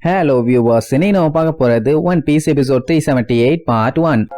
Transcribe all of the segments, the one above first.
Hello viewers, இன்னைக்கு நம்ம பார்க்க போறது One Piece episode 378 part 1.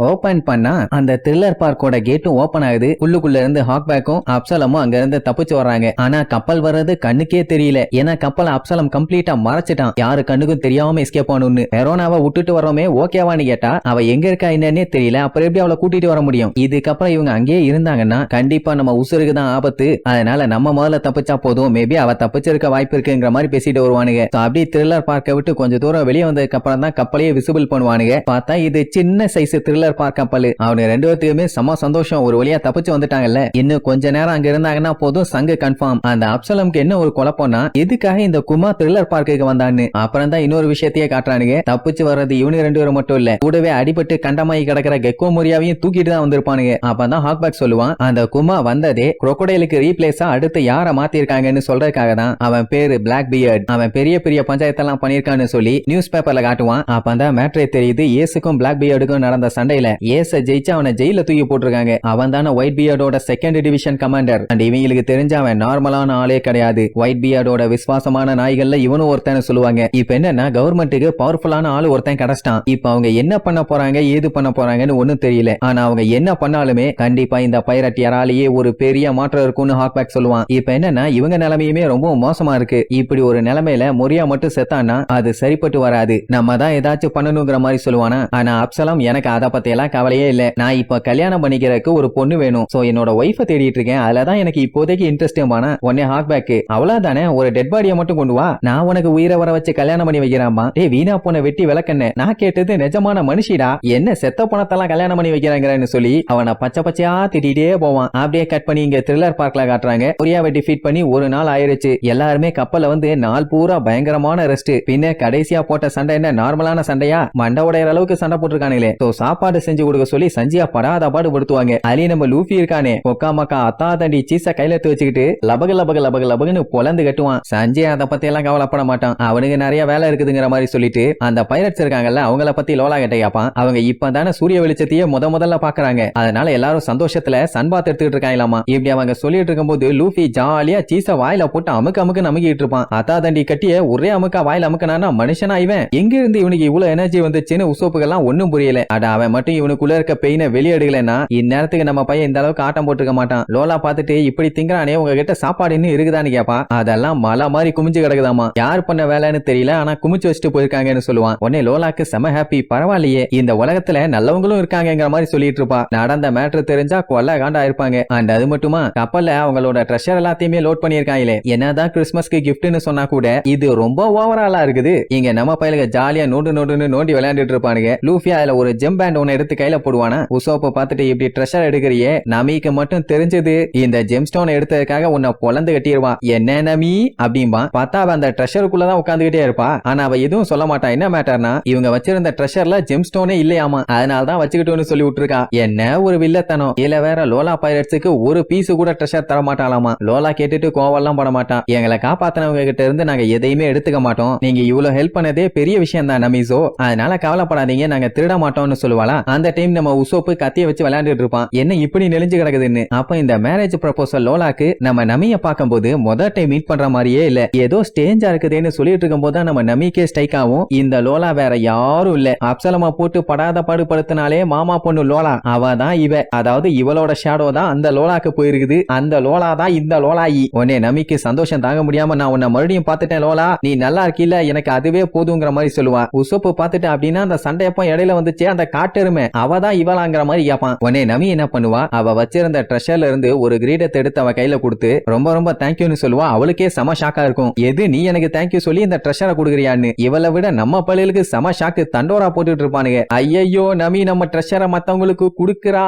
Open பண்ணா அந்த த்ரில்லர் பார்க்கோட கேட்டும் ஓபன் ஆகுது. உள்ளுக்குள்ள இருந்து ஹாக்பேக்கும் அப்சலமும் அங்க இருந்து தப்பிச்சு வர்றாங்க. ஆனா கப்பல் வர்றது கண்ணுக்கே தெரியல. ஏன்னா கப்பல் அப்சலம் கம்ப்ளீட்டா மறைச்சிட்டான். யாரு கண்ணுக்கும் தெரியாம எஸ்கேப் ஆகணும்னு. ஹெரோனாவை விட்டுட்டு வரோமே ஓகேவான்னு கேட்டா அவ எங்க இருக்கா என்னன்னே தெரியல. அப்புறம் எப்படி அவளை கூட்டிட்டு வர முடியும்? இதுக்கப்புறம் இவங்க அங்கேயே இருந்தாங்கன்னா கண்டிப்பா நம்ம உசுருக்கு தான் ஆபத்து. அதனால நம்ம முதல்ல தப்பிச்சா போதும். மேபி அவ தப்பிச்சிருக்க வாய்ப்பு இருக்குங்கிற மாதிரி பேசிட்டு வருவானுங்க. அப்படியே த்ரில்லர் பார்க்க விட்டு கொஞ்சம் தூரம் வெளியே வந்ததுக்கு அப்புறம் தான் கப்பலையே விசிபிள் பண்ணுவானுங்க. பார்த்தா இது சின்ன சைஸ் த்ரில்லர் கப்பல். அவனுக்கு ரெண்டு பேருக்குமே செம சந்தோஷம். ஒரு வழியா தப்பிச்சு வந்துட்டாங்கல்ல. இன்னும் கொஞ்ச நேரம் அங்க இருந்தாங்கன்னா போதும் சங்கு கன்ஃபார்ம். அந்த அப்சலம்க்கு என்ன ஒரு குழப்பம்னா எதுக்காக இந்த குமார் த்ரில்லர் பார்க்குக்கு வந்தான்னு. அப்புறம் தான் இன்னொரு விஷயத்தையே காட்டுறானுங்க. தப்பிச்சு வர்றது இவனு ரெண்டு பேரும் மட்டும் இல்ல, கூடவே அடிபட்டு கண்டமாயி கிடக்கிற கெக்கோ மொரியாவையும் தூக்கிட்டு தான் வந்திருப்பானுங்க. அப்பதான் ஹாக்பேக் சொல்லுவான், அந்த குமா வந்ததே குரோக்கோடைலுக்கு ரீப்ளேஸா அடுத்து யார மாத்திருக்காங்கன்னு சொல்றதுக்காக தான். அவன் பேரு பிளாக் பியர்ட். அவன் பெரிய பெரிய பஞ்சாயத்தெல்லாம் பண்ணிருக்கான்னு சொல்லி நியூஸ் பேப்பர்ல காட்டுவான். அப்பதான் மேட்ரே தெரியுது. ஏசுக்கும் பிளாக் பியர்டுக்கும் நடந்த சண்டையில ஏச ஜெயிச்சு அவனை ஜெயில தூக்கி போட்டிருக்காங்க. அவன் தான ஒயிட் பியர்டோட செகண்ட் டிவிஷன் கமாண்டர். அண்ட் இவங்களுக்கு தெரிஞ்ச அவன் நார்மலான ஆளே கிடையாது. ஒயிட் பியர்டோட விசுவாசமான நாய்கள்ல இவனும் ஒருத்தன் சொல்லுவாங்க. இப்ப என்னன்னா கவர்மெண்ட்டுக்கு பவர்ஃபுல்லான ஆளு ஒருத்தன் கிடைச்சிட்டான். இப்ப அவங்க என்ன பண்ண போறாங்க ஏது பண்ண போறாங்கன்னு ஒண்ணும் தெரியல. ஆனா அவங்க என்ன பண்ணாலுமே கண்டிப்பா இந்த பைரட் யாராலேயே ஒரு பெரிய மாற்றம் இருக்கும்னு ஹாக்பேக் சொல்லுவான். இப்ப என்னன்னா இவங்க நிலைமையுமே ரொம்ப மோசமா இருக்கு. இப்படி ஒரு நிலைமையில மொரியா மட்டும் செத்தான்னா அது சரிப்பட்டு வராது. நம்ம தான் ஏதாச்சும் பண்ணணுங்கிற மாதிரி சொல்லுவானா. ஆனா அப்சலம் எனக்கு அதை பத்தி எல்லாம் கவலையே இல்ல. நான் இப்ப கல்யாணம் பண்ணிக்கிறதுக்கு ஒரு பொண்ணு வேணும். சோ என்னோட ஒய்ஃபை தேடிட்டு இருக்கேன். அதுலதான் எனக்கு இப்போதைக்கு இன்ட்ரெஸ்ட். உடனே ஹாக்பேக், அவ்வளவுதானே, ஒரு டெட் பாடியை மட்டும் கொண்டு வா, நான் உனக்கு உயிரை வர வச்சு கல்யாணம் பண்ணி வைக்கிறாமா. டேய் வீணா போன வெட்டி விளக்கண்ண, நான் கேட்டது நிஜமான மனுஷிடா, என்ன செத்த பணத்தெல்லாம் கல்யாணம் பண்ணி வைக்கிறாங்கன்னு சொல்லி அவனை பச்சை பச்சையா திட்டிட்டே போவான். அப்படியே கட் பண்ணி இங்க த்ரில்லர் பார்க்ல காட்டுறாங்க. கொரியாவை டிஃபீட் பண்ணி ஒரு நாள் ஆயிருச்சு. எல்லாருமே கப்பல்ல வந்து நாள் பூரா பயங்கரமான ரெஸ்ட். பின்ன கடைசியா போட்ட சண்டை என்ன நார்மலான சண்டையா? மண்டை உடையற அளவுக்கு சண்டை போட்டிருக்கானுங்களே. சாப்பாடு செஞ்சு கொடுக்க சொல்லி சஞ்சியா படாத பாடு படுத்துவாங்க. அலி நம்ம லூஃபி இருக்கானே, கொக்கா மக்கா அத்தா தண்டி சீச கையில எடுத்து வச்சுக்கிட்டு லபக லபக லபக லபகன்னு பொலந்து கட்டுவான். சஞ்சய் அதை பத்தி எல்லாம் கவலைப்பட மாட்டான். அவனுக்கு நிறைய வேலை இருக்குதுங்கிற மாதிரி சொல்லிட்டு அந்த பைரட்ஸ் இருக்காங்கல்ல அவங்கள பத்தி லோலா கிட்ட கேப்பான். அவங்க இப்பதானே சூரிய வெளிச்சத்தையே முதல்ல பாக்குறாங்க. அதனால எல்லாரும் சந்தோஷத்துல சன்பாத் எடுத்துக்கிட்டு இருக்காங்களாமா. இப்படி அவங்க சொல்லிட்டு இருக்கும்போது லூஃபி ஜாலியா சீச வாயில போட்டு அமுக்கு அமுக்கிட்டு இருப்பான். அத்தா தண்டி கட்டிய ஒரே அமுக்கா வாயில அமுக்கனா மனுஷனா இவன்? எங்க இருந்து இவனுக்கு இவ்வளவு எனர்ஜி வந்துச்சுன்னு உசோப்புகள்லாம் ஒண்ணும் புரியல. அட அவன் மட்டும் இவனுக்குள்ள இருக்க பெயினை வெளியெடுக்கலன்னா இந்நேரத்துக்கு நம்ம பையன் இந்த அளவுக்கு ஆட்டம் போட்டுக்க மாட்டான். லோலா பார்த்துட்டு இப்படி திங்கறானே, உங்ககிட்ட சாப்பாடு இன்னும் இருக்குதான்னு கேப்பா. அதெல்லாம் மலை மாதிரி குமிஞ்சு கிடக்குதாமா. யார் பண்ண வேலைன்னு தெரியல, ஆனா குமிச்சு வச்சுட்டு போயிருக்காங்கன்னு சொல்லுவான். உடனே லோலாக்கு செம ஹாப்பி. பரவாயில்லையே, இந்த உலகத்துல நல்லவங்களும் இருக்காங்கிற மாதிரி சொல்லிட்டு இருப்பா. நடந்த மேட்ரு தெரிஞ்சா கொல்ல காண்டா இருப்பாங்க. அண்ட் அது மட்டுமா கப்பல்ல அவங்களோட ட்ரெஷர் எல்லாத்தையுமே லோட் பண்ணிருக்காங்களே. என்னதான் கிறிஸ்மஸ்க்கு கிஃப்ட்னு சொன்னா கூட இது ரொம்ப ஓவராலா இருக்குது. இங்க நம்ம பையலுக்கு ஜாலியா நோண்டுன்னு நோண்டி விளையாண்டுட்டு இருப்பானுங்க. லூஃபி அதுல ஒரு ஜெம் பேண்ட் ஒன்னு எடுத்து கையில போடுவானா. உசோப்ப பார்த்துட்டு இப்படி ட்ரெஷர் எடுக்கிறியே, நமீக்கு மட்டும் தெரிஞ்சது இந்த ஜெம் ஸ்டோன் எடுத்ததுக்காக உன்னை பொலந்து கட்டிடுவான். என்ன நமி அப்படின்பா. பார்த்தா அவ அந்த ட்ரெஷருக்குள்ளதான் உட்காந்துக்கிட்டே இருப்பா. ஆனா அவ எதுவும் சொல்ல மாட்டா. என்ன மேட்டர்னா இவங்க வச்சிருந்த ட்ரெஷர்ல ஜெம் ஸ்டோனே இல்லையாமா. அதனாலதான் வச்சுக்கிட்டோன்னு சொல்லி விட்டுருக்கா. என்ன ஒரு வில்லத்தனம். இல்ல வேற லோலா பைரட்ஸுக்கு ஒரு பீஸ் கூட ட்ரெஷர் தர மாட்டாளாமா. லோலா கேட்டுட்டு கோவெல்லாம் பட மாட்டான். எங்களை காப்பாத்தினவங்க கிட்ட இருந்து நாங்க எதையுமே எடுத்துக்க மாட்டோம். நீங்க இவ்வளவு ஹெல்ப் பண்ணதே பெரிய விஷயம் தான் நமீசோ. அதனால கவலைப்படாதீங்க, நாங்க திருட மாட்டோம்னு சொல்லுவாளா. அந்த டைம் நம்ம உசோப்பு கத்திய வச்சு விளையாண்டுட்டு இருப்பான். என்ன இப்படி நெளிஞ்சு கிடக்குதுன்னு. அப்ப இந்த மேரேஜ் ப்ரொபோசல் லோலாக்கு நம்ம நமிய பார்க்கும்போது முதல் டைம் மீட் பண்ற மாதிரியே இல்ல, ஏதோ ஸ்டேஞ்சா இருக்குதுன்னு சொல்லிட்டு இருக்கும் போது நம்ம நமிக்கே ஸ்ட்ரைக் ஆகும். இந்த லோலா வேற யாரும் இல்ல, அப்சலமா போட்டு படாத பாடுபடுத்தினாலே மாமா பொண்ணு லோலா, அவ தான் இவ. அதாவது இவளோட ஷேடோ தான் அந்த லோலாக்கு போயிருக்குது. அந்த லோலா தான் இந்த லோலாயி. உடனே நமிக்கு சந்தோஷம் தாங்க முடியாம, நான் உன்னை மறுபடியும் பார்த்துட்டேன் லோலா, நீ நல்லா இருக்கீல, எனக்கு அதுவே போதுங்கிற மாதிரி சொல்லுவா. உசோப்பு பார்த்துட்டு அப்படின்னா அந்த சண்டையப்போ இடையில வந்துச்சு அந்த காட்டெருமை, அவதான் இவளாங்கிற மாதிரி கேப்பான். உடனே நமி என்ன பண்ணுவா, அவ வச்சிருந்த ட்ரெஷர்ல இருந்து ஒரு கிரீடத்தை எடுத்து அவ கையில கொடுத்து ரொம்ப ரொம்ப தேங்க்யூன்னு சொல்லுவா. அவளுக்கே செம ஷாக்கா இருக்கும். எது நீ எனக்கு தேங்க்யூ சொல்லி இந்த ட்ரெஷரை கொடுக்குறியான்னு. இவளை விட நம்ம பள்ளிகளுக்கு செம ஷாக்கு. தண்டோரா போட்டுட்டு இருப்பானுங்க. ஐயோ நமி நம்ம ட்ரெஷரை மத்தவங்களுக்கு கொடுக்குறா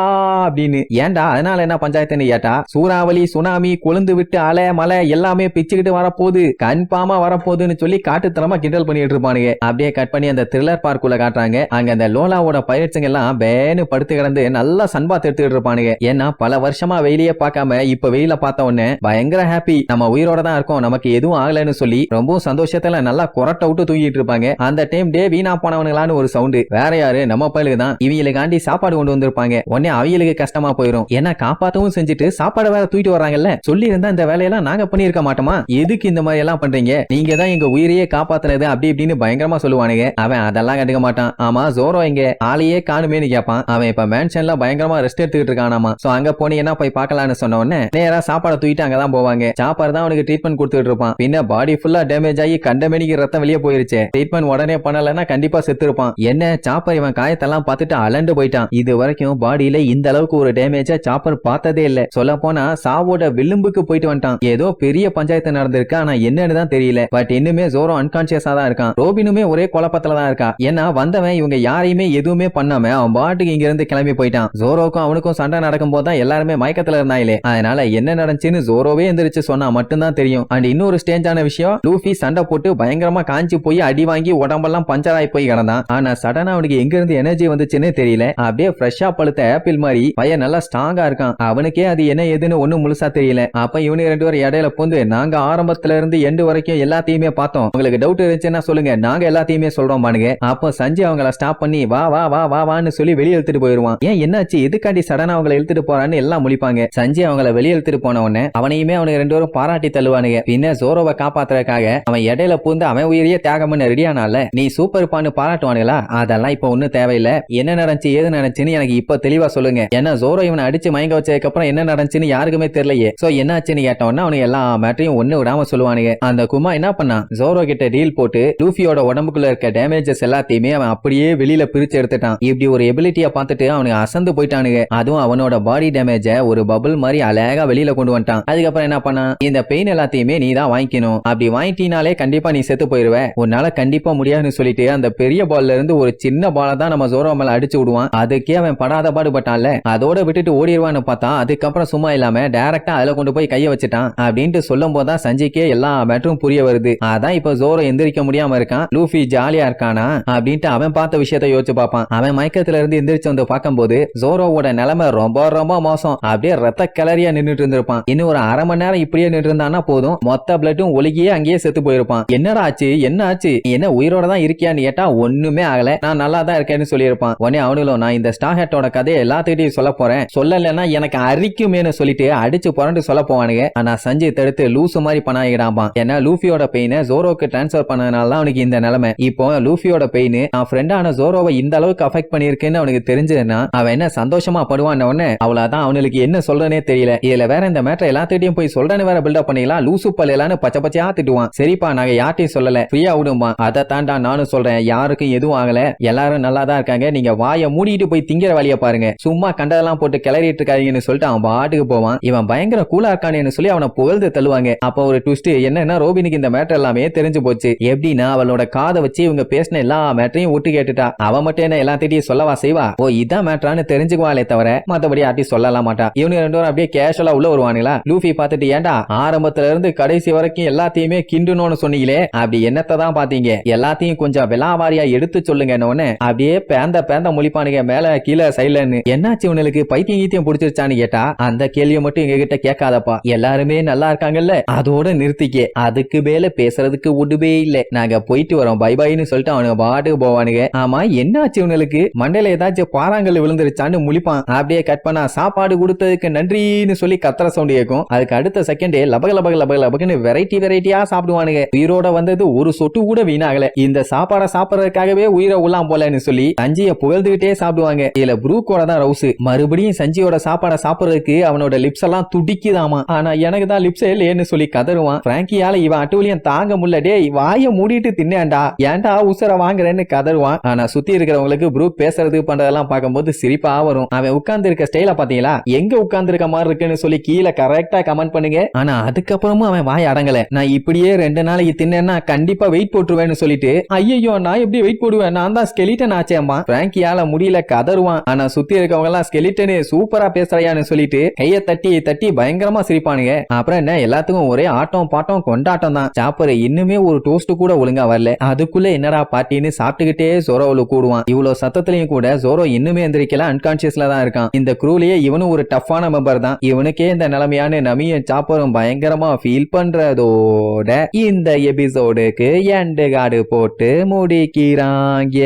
அப்படின்னு. ஏன்டா அதனால என்ன பஞ்சாயத்துன்னு கேட்டா, சூறாவளி சுனாமி கொழுந்து விட்டு அலை மலை எல்லாமே பிச்சுக்கிட்டு வரப்போகுது, கன்ஃபார்மா வரப்போகுதுன்னு சொல்லி காட்டுத்தனமா கிண்டல் பண்ணிட்டு இருப்பானுங்க. அப்படியே கட் பண்ணி அந்த த்ரில்லர் பார்க்குள்ள காட்டுறாங்க. அங்க அந்த லோலாவோட பயிற்சிகள் எல்லாம் பேனு படுத்து கிடந்து நல்லா சன்பாத் எடுத்துட்டு இருப்பானுங்க. ஏன்னா பல வருஷமா வெயிலையே பார்க்காம இப்ப வெயில பார்த்த உடனே பயங்கர ஹாப்பி, நம்ம உயிரோட தான் இருக்கோம், நமக்கு எதுவும் ஆகலன்னு சொல்லி ரொம்ப சந்தோஷத்துல நல்லா கொரட்டை விட்டு தூங்கிட்டு இருப்பாங்க. அந்த டைம் டே வீணா போனவனுங்களான்னு ஒரு சவுண்டு, வேற யாரு நம்ம பயிலுக்கு தான். இவங்களுக்காண்டி சாப்பாடு கொண்டு வந்திருப்பாங்க. உடனே அவங்களுக்கு கஷ்டமா போயிடும். ஏன்னா காப்பாத்தவும் செஞ்சுட்டு சாப்பாடு வேற தூக்கிட்டு வராங்கல்ல. சொல்லி இருந்தா இந்த வேலையெல்லாம் நாங்க பண்ணிருக்க மாட்டோமா, எதுக்கு இந்த மாதிரி எல்லாம் பண்றீங்க, நீங்க தான் எங்க உயிரையே காப்பாத்துனது அப்படி இப்படின்னு பயங்கரமா சொல்லுவானுங்க. அவன் அதெல்லாம் கண்டுக்க மாட்டான். ஆமா ஜோரோ எங்க ஆளையே காணுமேனு கேட்பான். அவன் இப்ப மேன்ஷன்ல பயங்கரமா ரெஸ்ட் எடுத்துக்கிட்டு இருக்கானாமா. சோ அங்க போனீங்கன்னா போய் பார்க்கலாம்னு சொன்ன உடனே நேரா சாப்பாடு தூக்கிட்டு அங்கதான் போவாங்க. சாப்பாடு தான் அவனுக்கு ட்ரீட்மெண்ட் கொடுத்துட்டு இருப்பான். பின்ன பாடி ஃபுல்லா டேமேஜ் ஆகி கண்டமேனிக்கு ரத்தம் வெளியே போயிருச்சு. ட்ரீட்மெண்ட் உடனே பண்ணலன்னா கண்டிப்பா செத்து இருப்பான். என்ன சாப்பர் இவன் காயத்தெல்லாம் பார்த்துட்டு அலண்டு போயிட்டான். இது வரைக்கும் பாடியில இந்த அளவுக்கு ஒரு டேமேஜா சாப்பர் பார்த்ததே இல்ல. சொல்ல போனா சாவோட விளிம்புக்கு போயிட்டு வந்துட்டான். ஏதோ பெரிய பஞ்சாயத்து நடந்திருக்கு, ஆனா என்னன்னு தான் தெரியல. பட் இன்னுமே ஜோரோ அன்கான்சியஸா தான் இருக்கான். ரோபினுமே ஒரே குழப்பத்துல தான் இருக்கா. ஏன்னா வந்தவன் இவங்க யாரையுமே எதுவுமே பண்ணாம அவன் பாட்டுக்கு இங்க இருந்து கிளம்பி போயிட்டான். ஜோரோக்கும் அவனுக்கும் சண்டை நடக்கும் போதுதான் எல்லாருமே மயக்கத்துல இருந்தாங்களே. அதனால என்ன நடந்துச்சுன்னு ஜோரோவே எந்திரிச்சு சொன்னா மட்டும்தான் தெரியும். அண்ட் இன்னொரு ஸ்டேஞ்சான விஷயம், லூஃபி சண்டை போட்டு பயங்கரமா காஞ்சி போய் அடி வாங்கி உடம்பெல்லாம் பஞ்சர் ஆகி போய் கிடந்தான். ஆனா சடனா அவனுக்கு எங்க இருந்து எனர்ஜி வந்துச்சுன்னு தெரியல. அப்படியே ஃப்ரெஷ்ஷா பழுத்த ஆப்பிள் மாதிரி பையன் நல்லா ஸ்ட்ராங்கா இருக்கான். அவனுக்கே அது என்ன ஏதுன்னு ஒண்ணும் முழுசா தெரியல. அப்ப இவனுக்கு ரெண்டு பேரும் இடையில பூந்து, நாங்க ஆரம்பத்துல இருந்து எண்டு வரைக்கும் எல்லாத்தையுமே பார்த்தோம், உங்களுக்கு டவுட் இருந்துச்சுன்னா சொல்லுங்க, நாங்க எல்லாத்தையுமே சொல்றோம் பானுங்க. அப்போ சஞ்சய் அவங்கள ஸ்டாப் பண்ணி வா வா வா வா வான்னு சொல்லி வெளியே எடுத்துட்டு போயிருவான். ஏன் என்னாச்சு, எதுக்காண்டி சடனா அவங்களை இழுத்துட்டு போறான்னு எல்லாம் முழிப்பாங்க. சஞ்சய் அவங்கள வெளியே எடுத்துட்டு போன உடனே அவனையுமே அவனுக்கு ரெண்டு பேரும் பாராட்டி தள்ளுவானுங்க. பின்ன ஜோரோவை காப்பாத்துறதுக்காக அவன் இடையில பூந்து அவன் உயிரியே தியாகம் பண்ண ரெடியானால நீ சூப்பர் பான்னு பாராட்டுவானுங்களா, அதெல்லாம் இப்ப ஒன்னும் தேவையில்லை. என்ன நடந்துச்சு ஏது நடந்துச்சுன்னு எனக்கு இப்ப தெளிவா சொல்லுங்க. ஏன்னா ஜோரோ இவனை அடிச்சு மயங்க வச்சதுக்கு அப்புறம் என்ன நடந்துச்சுன்னு யாருக்குமே தெரியலையே. சோ என்னாச்சுன்னு கேட்டோம்னா அவனுக்கு எல்லா மேட்டரையும் ஒண்ணு விடாம சொல்லுவானுங்க. அந்த குமா என்ன பண்ணான், ஜோரோ கிட்ட டீல் போட்டு லூஃபியோட உடம்புக்குள்ள இருக்க டேமேஜஸ் எல்லாத்தையுமே அவன் அப்படியே வெளியில பிரிச்சு எடுத்துட்டான். இப்படி ஒரு எபிலிட்டியை பார்த்துட்டு அவனுக்கு அசந்து போயிட்டானுங்க. அதுவும் அவனோட பாடி டேமேஜ ஒரு பபுள் மாதிரி அழகா வெளியில கொண்டு வந்துட்டான். அதுக்கப்புறம் என்ன பண்ணான், இந்த பெயின் எல்லாத்தையுமே நீ தான் வாங்கிக்கணும், அப்படி வாங்கிட்டீனாலே கண்டிப்பா நீ செத்து போயிருவ, உன்னால கண்டிப்பா முடியாதுன்னு சொல்லிட்டு அந்த பெரிய பால்ல இருந்து ஒரு சின்ன பால தான் நம்ம ஜோரோ மேல அடிச்சு விடுவான். அதுக்கே அவன் படாத பாடுபட்டான்ல, அதோட விட்டுட்டு ஓடிடுவான்னு பார்த்தா அதுக்கப்புறம் சும்மா இல்லாம டைரக்டா அதுல கொண்டு போய் கைய வச்சுட்டான். அப்படின்ட்டு சொல்லும் போதுதான் சஞ்சய்க்கே எல்லா மேட்டரும் புரிய வருது. அதான் இப்ப ஜோரோ எந்திரிக்க முடியாம இருக்கான், லூஃபி ஜாலியா இருக்கானா அப்படின்ட்டு அவன் பார்த்த விஷயத்தை யோசிச்சு பார்ப்பான். அவன் மயக்கத்துல இருந்து எந்திரிச்சு வந்து பார்க்கும்போது ஜோரோவோட நிலைமை ரொம்ப ரொம்ப மோசம். அப்படியே ரத்த கிளறியா நின்னுட்டு இருந்திருப்பான். இன்னும் ஒரு அரை மணி நேரம் இப்படியே நின்று இருந்தானா போதும், மொத்த பிளட்டும் ஒழுகியே அங்கேயே செத்து போயிருப்பான். என்னடா ஆச்சு, என்ன ஆச்சு, என்ன உயிரோட தான் இருக்கியான்னு கேட்டா ஒண்ணுமே ஆகல, நான் நல்லா தான் இருக்கேன்னு சொல்லியிருப்பான். உடனே அவனும் நான் இந்த ஸ்டார் ஹேட்டோட கதையை எல்லாத்துக்கிட்டையும் சொல்ல போறேன், சொல்லலைன்னா எனக்கு அரிக்குமேனு சொல்லிட்டு அடிச்சு புரண்டு சொல்ல போவானுங்க. ஆனா சஞ்சய் தடுத்து லூசு மாதிரி பண்ணாயிடாம்பான். ஏன்னா லூஃபியோட பெயினை ஜோரோக்கு டிரான்ஸ்பர் பண்ணதுனால அவனுக்கு இந்த நிலைமை. இப்போ லூஃபியோட பெயின் நான் ஃப்ரெண்டான ஜோரோவை இந்த அளவுக்கு அஃபெக்ட் பண்ணிருக்கேன்னு அவனுக்கு தெரிஞ்சதுன்னா அவன் என்ன சந்தோஷமா படுவான். அவ்வளவுதான், அவனுக்கு என்ன சொல்றனே தெரியல. இதுல வேற இந்த மேட்டர் எல்லாத்திட்டையும் போய் சொல்றேன்னு வேற பில்டப் பண்ணிக்கலாம், லூசு பல்லையிலான்னு பச்சை பச்சையா திட்டுவான். சரிப்பா நாங்க யார்ட்டையும் சொல்லல, ஃப்ரீயா விடுமா, அதை தாண்டா நானும் சொல்றேன், யாருக்கும் எதுவும் ஆகல, எல்லாரும் நல்லா தான் இருக்காங்க, நீங்க வாயை மூடிட்டு போய் திங்கிற வழிய பாருங்க, சும்மா கண்டதெல்லாம் போட்டு கிளறிட்டு இருக்காங்கன்னு சொல்லிட்டு அவன் பாட்டுக்கு போவான். இவன் பயங்கர கூலா இருக்கானு சொல்லி அவனை புகழ்ந்து தள்ளுவாங்க. அப்ப ஒரு ட்விஸ்ட் என்னன்னா, ரோபினுக்கு இந்த மேட்டர் எல்லாமே தெரிஞ்சு போச்சு. எப்படின்னா அவளோட காதை வச்சு இவங்க பேசின எல்லா மேட்டரையும் ஒட்டு கேட்டுட்டா. அவன் மட்டும் என்ன எல்லாத்திட்டையும் சொல்லவா செய்வா, ஓ இதான் மேட்டரான்னு தெரிஞ்சுக்குவாளே தவிர மத்தபடி ஆட்டி சொல்லலாம் மாட்டா. இவனு ரெண்டு பேரும் அப்படியே கேஷுவலா உள்ள வருவானுங்களா. லூஃபி பார்த்துட்டு ஏண்டா ஆரம்பத்துல இருந்து கடைசி வரைக்கும் எல்லாத்தையுமே கிண்டுனோன்னு சொன்னீங்களே, அப்படி என்னத்தை தான் பாத்தீங்க, எல்லாத்தையும் கொஞ்சம் விலாவாரியா எடுத்து சொல்லுங்க. அப்படியே பேந்த முழிப்பானுங்க மேல கீழே சைலன்னு. என்னாச்சு இவனுக்கு பைத்தியம் கீத்தியம் பிடிச்சிருச்சான்னு கேட்டா அந்த கேள்வியை மட்டும் எங்க கிட்ட கேட்காதப்பா, எல்லாருமே நல்லா இருக்காங்கல்ல, அதோட நிறுத்திக்க, அதுக்கு மேல பேசுறதுக்கு ஒடுவே இல்ல, நாங்க போயிட்டு வரோம் பை பைன்னு சொல்லிட்டு அவனுக்கு பாட்டுக்கு போவானுங்க. ஆமா என்னாச்சு இவனுக்கு மண்டையில ஏதாச்சும் பாறாங்கல் விழுந்துருச்சான்னு முழிப்பான். அப்படியே கட் பண்ணா சாப்பாடு கொடுத்ததுக்கு நன்றின்னு சொல்லி கத்துற சவுண்ட் கேட்கும். அதுக்கு அடுத்த செகண்டே லபக லபக லபக லபகன்னு வெரைட்டியா சாப்பிடுவானுங்க. உயிரோட வந்தது ஒரு சொட்டு கூட வீணாகல, இந்த சாப்பாடை சாப்பிடறதுக்காகவே உயிரை உள்ளாம் போலன்னு சொல்லி சஞ்சிய புகழ்ந்துகிட்டே சாப்பிடுவாங்க. இதுல ப்ரூக்கோட தான் ரவுஸ். மறுபடியும் சஞ்சியோட சாப்பாடை சாப்பிடறதுக்கு அவனோட லிப்ஸ் எல்லாம் துடிக்குதாமா. ஆனா எனக்கு தான் லிப்ஸே இல்லையேன்னு சொல்லி கதறுவான். பிராங்கியால இவன் அட்டுவலியம் தாங்க முடியல, டேய் வாய மூடிட்டு தின்னேன்டா, ஏன்டா உசர வாங்குறேன்னு கதறுவான். ஆனா சுத்தி இருக்கிறவங்களுக்கு ப்ரூக் பேசுறது பண்றதெல்லாம் பார்க்கும்போது சிரிப்பா வரும். அவன் உட்கார்ந்து இருக்க ஸ்டைல பாத்தீங்களா, எங்க உட்கார்ந்து இருக்க மாதிரி இருக்குன்னு சொல்லி கீழே கரெக்டா கமெண்ட் பண்ணுங்க. ஆனா அதுக்கப்புறமும் அவன் வாய் அடங்கல, நான் இப்படியே 2 நாளைக்கு தின்னேன்னா கண்டிப்பா வெயிட் போட்டுருவேன்னு சொல்லிட்டு, ஐயோ நான் எப்படி வெயிட் போடுவேன், நான் தான் ஸ்கெலிட்டன் ஆச்சேம்மா. பிராங்கியால முடியல கதறுவான். ஆனா சுத்தி இருக்கவங்க எல்லாம் ஸ்கெலிட்டனு சூப்பரா பேசுறையான்னு சொல்லிட்டு கைய தட்டி தட்டி பயங்கரமா சிரிப்பானுங்க. அப்புறம் என்ன எல்லாத்துக்கும் ஒரே ஆட்டம் பாட்டம் கொண்டாட்டம் தான். சாப்பர் இன்னுமே ஒரு டோஸ்ட் கூட ஒழுங்கா வரல, அதுக்குள்ள என்னடா பாட்டின்னு சாப்பிட்டுக்கிட்டே சொரவுல கூடுவான். இவ்வளவு சத்தத்துல இதுலயும் கூட ஜோரோ இன்னுமே எந்திரிக்கல, அன்கான்சியஸ்ல தான் இருக்கான். இந்த க்ரூலயே இவனும் ஒரு டஃப்பான மெம்பர் தான். இவனுக்கே இந்த நிலைமையான நமியும் சாப்பரும் பயங்கரமா ஃபீல் பண்றதோட இந்த எபிசோடுக்கு எண்டு கார்டு போட்டு முடிக்கிறாங்க.